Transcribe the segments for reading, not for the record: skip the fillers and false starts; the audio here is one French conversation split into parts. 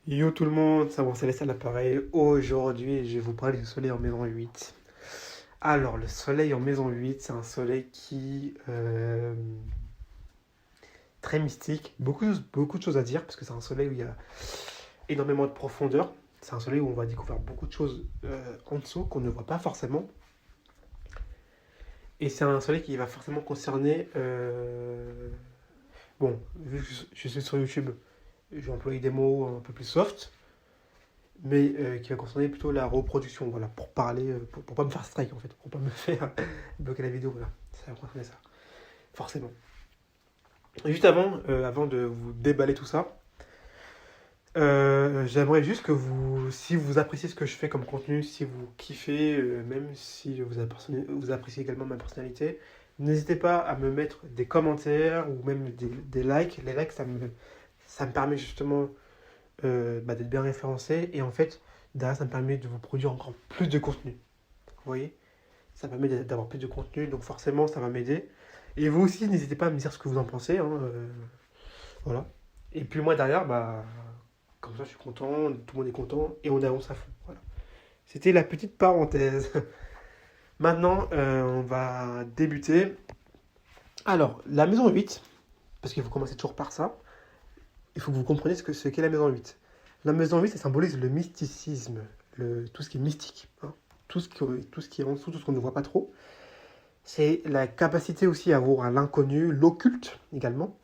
Yo tout le monde, ça bon, c'est laissé à l'appareil. Aujourd'hui, je vais vous parler du soleil en maison 8. Alors, le soleil en maison 8, c'est un soleil qui très mystique, beaucoup de choses à dire, parce que c'est un soleil où il y a énormément de profondeur. C'est un soleil où on va découvrir beaucoup de choses en dessous qu'on ne voit pas forcément. Et c'est un soleil qui va forcément concerner... Bon, vu que je suis sur YouTube, je vais employer des mots un peu plus soft, mais qui va concerner plutôt la reproduction, voilà, pour parler, pour pas me faire strike en fait, pour pas me faire bloquer la vidéo, voilà, ça va concerner ça, forcément. Et juste avant de vous déballer tout ça, j'aimerais juste que vous, si vous appréciez ce que je fais comme contenu, si vous kiffez, même si vous appréciez également ma personnalité, n'hésitez pas à me mettre des commentaires ou même des likes. Les likes, ça me permet justement d'être bien référencé. Et en fait, derrière, ça me permet de vous produire encore plus de contenu. Vous voyez? Ça me permet d'avoir plus de contenu, donc forcément, ça va m'aider. Et vous aussi, n'hésitez pas à me dire ce que vous en pensez, hein, voilà. Et puis moi, derrière, bah, comme ça, je suis content, tout le monde est content, et on avance à fond. Voilà. C'était la petite parenthèse. Maintenant, on va débuter. Alors, la maison 8, parce qu'il faut commencer toujours par ça, il faut que vous compreniez ce qu'est la maison 8. La maison 8, ça symbolise le mysticisme, tout ce qui est mystique, hein. Tout ce qui est en dessous, tout ce qu'on ne voit pas trop. C'est la capacité aussi à voir l'inconnu, l'occulte également,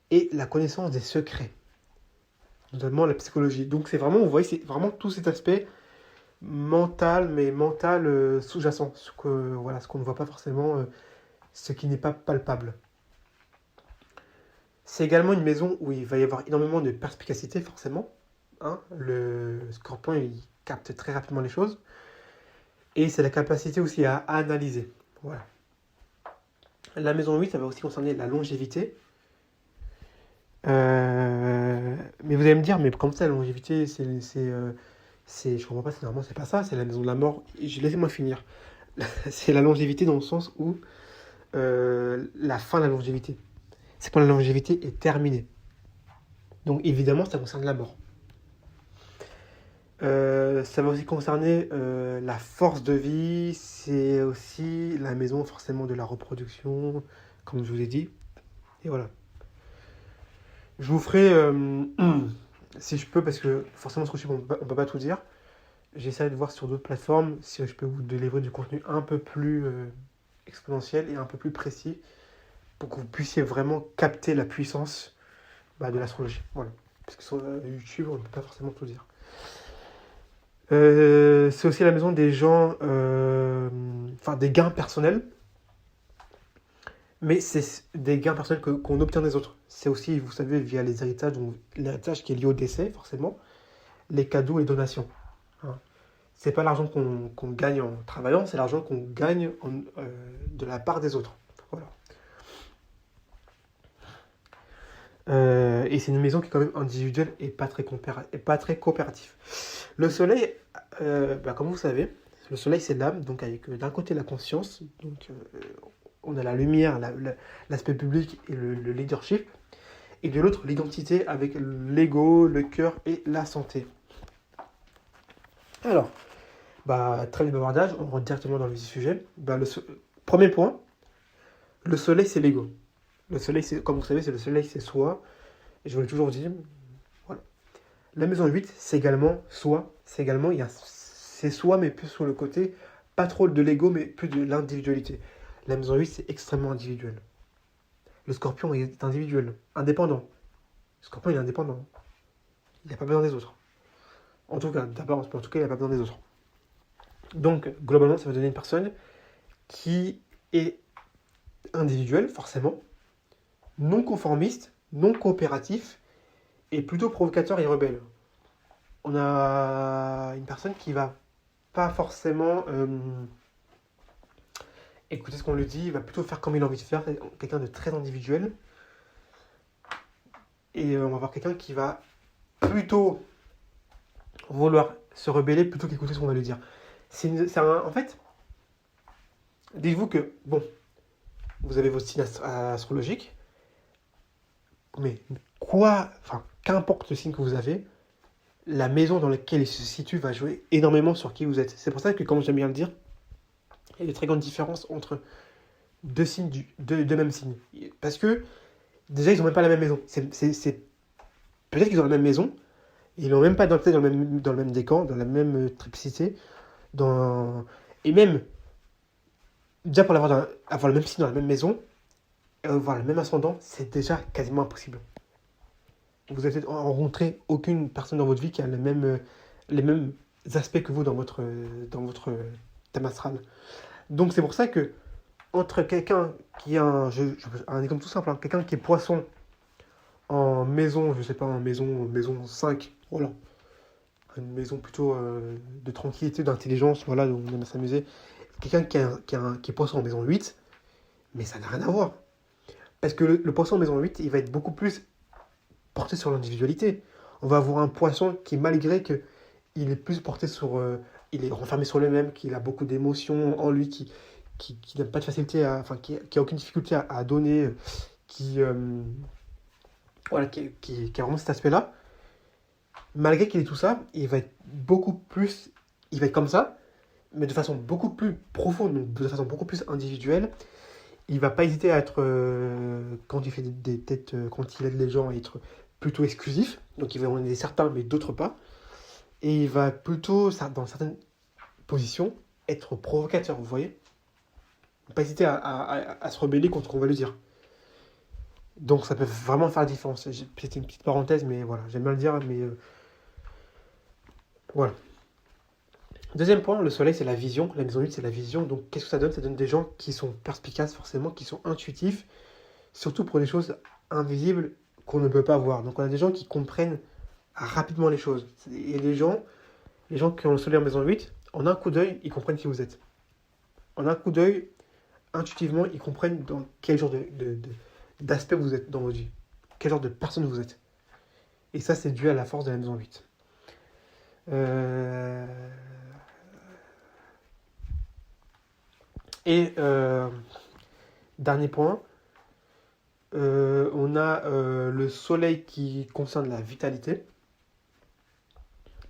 et la connaissance des secrets, notamment la psychologie. Donc c'est vraiment, vous voyez, c'est vraiment tout cet aspect mental, mais mental sous-jacent, voilà, ce qu'on ne voit pas forcément, ce qui n'est pas palpable. C'est également une maison où il va y avoir énormément de perspicacité, forcément, hein. Le scorpion, il capte très rapidement les choses. Et c'est la capacité aussi à analyser. Voilà. La maison 8, ça va aussi concerner la longévité. Mais vous allez me dire, mais comme ça, la longévité, je comprends pas, normalement, c'est pas ça, c'est la maison de la mort. Laissez-moi finir. C'est la longévité dans le sens où la fin de la longévité. C'est quand la longévité est terminée. Donc évidemment, ça concerne la mort. Ça va aussi concerner la force de vie, c'est aussi la maison forcément de la reproduction, comme je vous ai dit. Et voilà. Je vous ferai, si je peux, parce que forcément sur YouTube on peut pas tout dire, j'essaie de voir sur d'autres plateformes si je peux vous délivrer du contenu un peu plus exponentiel et un peu plus précis pour que vous puissiez vraiment capter la puissance de l'astrologie. Voilà. Parce que sur YouTube on ne peut pas forcément tout dire. C'est aussi la maison des gens, enfin des gains personnels, mais c'est des gains personnels qu'on obtient des autres. C'est aussi, vous savez, via les héritages, donc l'héritage qui est lié au décès, forcément, les cadeaux et donations, hein. C'est pas l'argent qu'on gagne en travaillant, c'est l'argent qu'on gagne de la part des autres. Voilà. Et c'est une maison qui est quand même individuelle et pas très coopérative. Le soleil, comme vous savez, le soleil c'est l'âme, donc avec d'un côté la conscience, donc on a la lumière, l'aspect public et le leadership, et de l'autre l'identité avec l'ego, le cœur et la santé. Alors, très de bavardage, on rentre directement dans le vif du sujet. Premier point, le soleil c'est l'ego. Le soleil, comme vous savez, c'est le soleil c'est soi, et je vous l'ai toujours dit, voilà. La maison 8, c'est également soi, c'est soi, mais plus sur le côté, pas trop de l'ego, mais plus de l'individualité. La maison 8, c'est extrêmement individuel. Le scorpion est individuel, indépendant. Le scorpion, il est indépendant. Il n'a pas besoin des autres. En tout cas, il n'a pas besoin des autres. Donc, globalement, ça va donner une personne qui est individuelle, forcément, non conformiste, non coopératif, et plutôt provocateur et rebelle. On a une personne qui va pas forcément écouter ce qu'on lui dit, il va plutôt faire comme il a envie de faire, quelqu'un de très individuel. Et on va voir quelqu'un qui va plutôt vouloir se rebeller plutôt qu'écouter ce qu'on va lui dire. En fait, dites-vous que, bon, vous avez vos signes astrologiques, mais qu'importe le signe que vous avez, la maison dans laquelle il se situe va jouer énormément sur qui vous êtes. C'est pour ça que, comme j'aime bien le dire, il y a de très grandes différences entre deux mêmes signes. Parce que, déjà, ils n'ont même pas la même maison. Peut-être qu'ils ont la même maison, ils n'ont même pas peut-être dans le même décan, dans la même triplicité, et même, déjà pour avoir le même signe dans la même maison, et avoir le même ascendant, c'est déjà quasiment impossible. Vous avez peut-être rencontré aucune personne dans votre vie qui a les mêmes aspects que vous dans votre thème astral. Donc c'est pour ça que entre quelqu'un qui a un exemple tout simple, hein, quelqu'un qui est poisson en maison, je sais pas, en maison 5, voilà, une maison plutôt de tranquillité, d'intelligence, voilà, donc on aime s'amuser. Quelqu'un qui est poisson en maison 8, mais ça n'a rien à voir. Parce que le poisson en maison 8, il va être beaucoup plus porté sur l'individualité. On va avoir un poisson qui, malgré que il est plus porté sur... il est renfermé sur lui-même, qu'il a beaucoup d'émotions en lui, qui n'a pas de facilité enfin, qui a aucune difficulté à donner, qui, voilà, qui a vraiment cet aspect-là. Malgré qu'il ait tout ça, il va être beaucoup plus... Il va être comme ça, mais de façon beaucoup plus profonde, donc de façon beaucoup plus individuelle. Il va pas hésiter à être, quand il fait des têtes, quand il aide les gens, à être plutôt exclusif. Donc il va en aider certains, mais d'autres pas. Et il va plutôt, dans certaines positions, être provocateur, vous voyez. Pas hésiter à se rebeller contre ce qu'on va lui dire. Donc ça peut vraiment faire la différence. C'était une petite parenthèse, mais voilà, j'aime bien le dire, mais voilà. Deuxième point, le soleil, c'est la vision. La maison 8, c'est la vision. Donc qu'est-ce que ça donne? Ça donne des gens qui sont perspicaces, forcément, qui sont intuitifs, surtout pour des choses invisibles qu'on ne peut pas voir. Donc on a des gens qui comprennent rapidement les choses. Et les gens qui ont le soleil en maison 8, en un coup d'œil, ils comprennent qui vous êtes. En un coup d'œil, intuitivement, ils comprennent dans quel genre d'aspect vous êtes dans votre vie. Quel genre de personne vous êtes. Et ça, c'est dû à la force de la maison 8. Et dernier point, on a le soleil qui concerne la vitalité.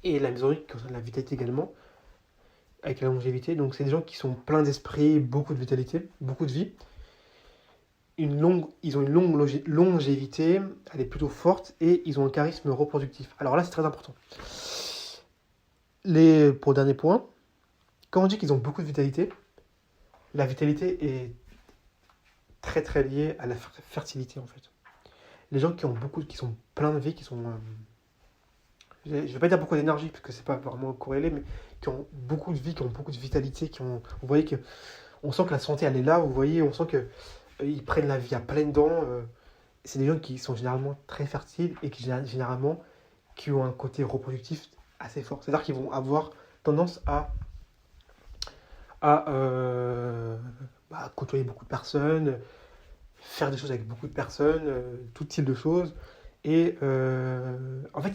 Et la maison 8 qui concerne la vitalité également, avec la longévité. Donc c'est des gens qui sont pleins d'esprit, beaucoup de vitalité, beaucoup de vie. Ils ont une longue longévité, elle est plutôt forte, et ils ont un charisme reproductif. Alors là, c'est très important. Pour le dernier point, quand on dit qu'ils ont beaucoup de vitalité, la vitalité est très très liée à la fertilité en fait. Les gens qui sont pleins de vie, qui sont... je ne vais pas dire beaucoup d'énergie, parce que c'est pas vraiment corrélé, mais qui ont beaucoup de vie, qui ont beaucoup de vitalité, vous voyez que on sent que la santé elle est là, vous voyez, on sent que ils prennent la vie à pleines dents. C'est des gens qui sont généralement très fertiles et généralement qui ont un côté reproductif assez fort. C'est-à-dire qu'ils vont avoir tendance à côtoyer beaucoup de personnes, faire des choses avec beaucoup de personnes, tout type de choses. Et en fait,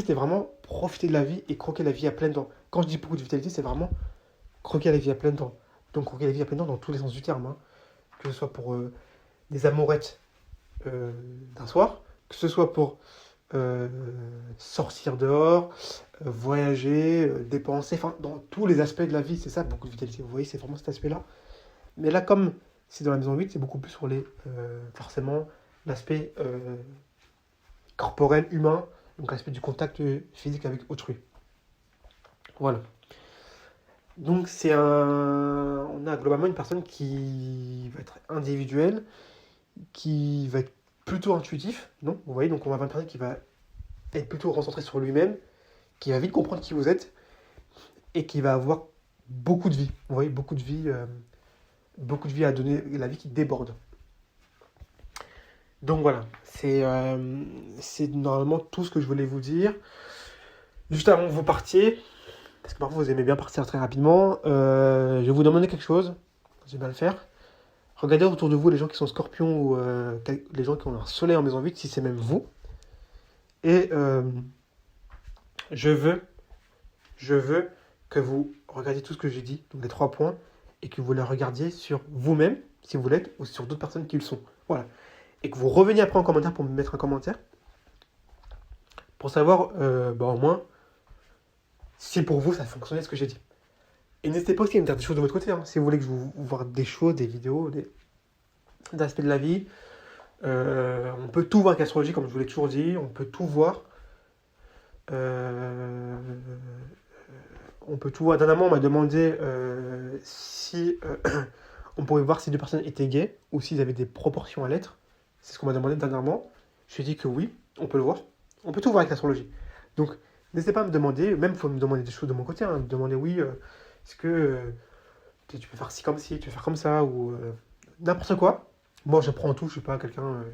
c'est vraiment profiter de la vie et croquer la vie à pleines dents. Quand je dis beaucoup de vitalité, c'est vraiment croquer la vie à pleines dents. Donc croquer la vie à pleines dents dans tous les sens du terme. Hein. Que ce soit pour des amourettes d'un soir, que ce soit pour sortir dehors, voyager, dépenser, enfin dans tous les aspects de la vie, c'est ça, beaucoup de vitalité. Vous voyez, c'est vraiment cet aspect-là. Mais là, comme c'est dans la maison 8, c'est beaucoup plus sur forcément l'aspect corporel, humain, donc l'aspect du contact physique avec autrui. Voilà. Donc on a globalement une personne qui va être individuelle, qui va être plutôt intuitif, non? Vous voyez, donc on va avoir une personne qui va être plutôt concentrée sur lui-même, qui va vite comprendre qui vous êtes, et qui va avoir beaucoup de vie. Vous voyez, beaucoup de vie à donner, la vie qui déborde. Donc voilà, c'est normalement tout ce que je voulais vous dire. Juste avant que vous partiez, parce que parfois vous aimez bien partir très rapidement, je vais vous demander quelque chose, je vais bien le faire. Regardez autour de vous les gens qui sont scorpions ou les gens qui ont un soleil en maison 8, si c'est même vous. Et je veux que vous regardiez tout ce que j'ai dit, donc les 3 points, et que vous les regardiez sur vous-même, si vous l'êtes, ou sur d'autres personnes qui le sont. Voilà. Et que vous reveniez après en commentaire pour me mettre un commentaire, pour savoir au moins si pour vous ça fonctionnait ce que j'ai dit. Et n'hésitez pas aussi à me dire des choses de votre côté, hein. Si vous voulez que je vous voir des choses, des vidéos, des aspects de la vie, on peut tout voir avec l'astrologie, comme je vous l'ai toujours dit, on peut tout voir. Euh, on peut tout voir. Dernièrement, on m'a demandé si on pouvait voir si deux personnes étaient gays ou s'ils avaient des proportions à l'être. C'est ce qu'on m'a demandé dernièrement. Je lui ai dit que oui, on peut le voir. On peut tout voir avec l'astrologie. Donc, n'hésitez pas à me demander, même il faut me demander des choses de mon côté, hein, me demander oui, est-ce que tu peux faire ci comme ci, tu peux faire comme ça, ou n'importe quoi. Moi, je prends tout, je suis pas quelqu'un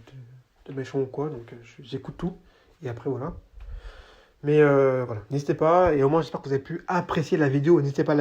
de méchant ou quoi, donc j'écoute tout. Et après, voilà. Mais voilà, n'hésitez pas, et au moins j'espère que vous avez pu apprécier la vidéo. N'hésitez pas à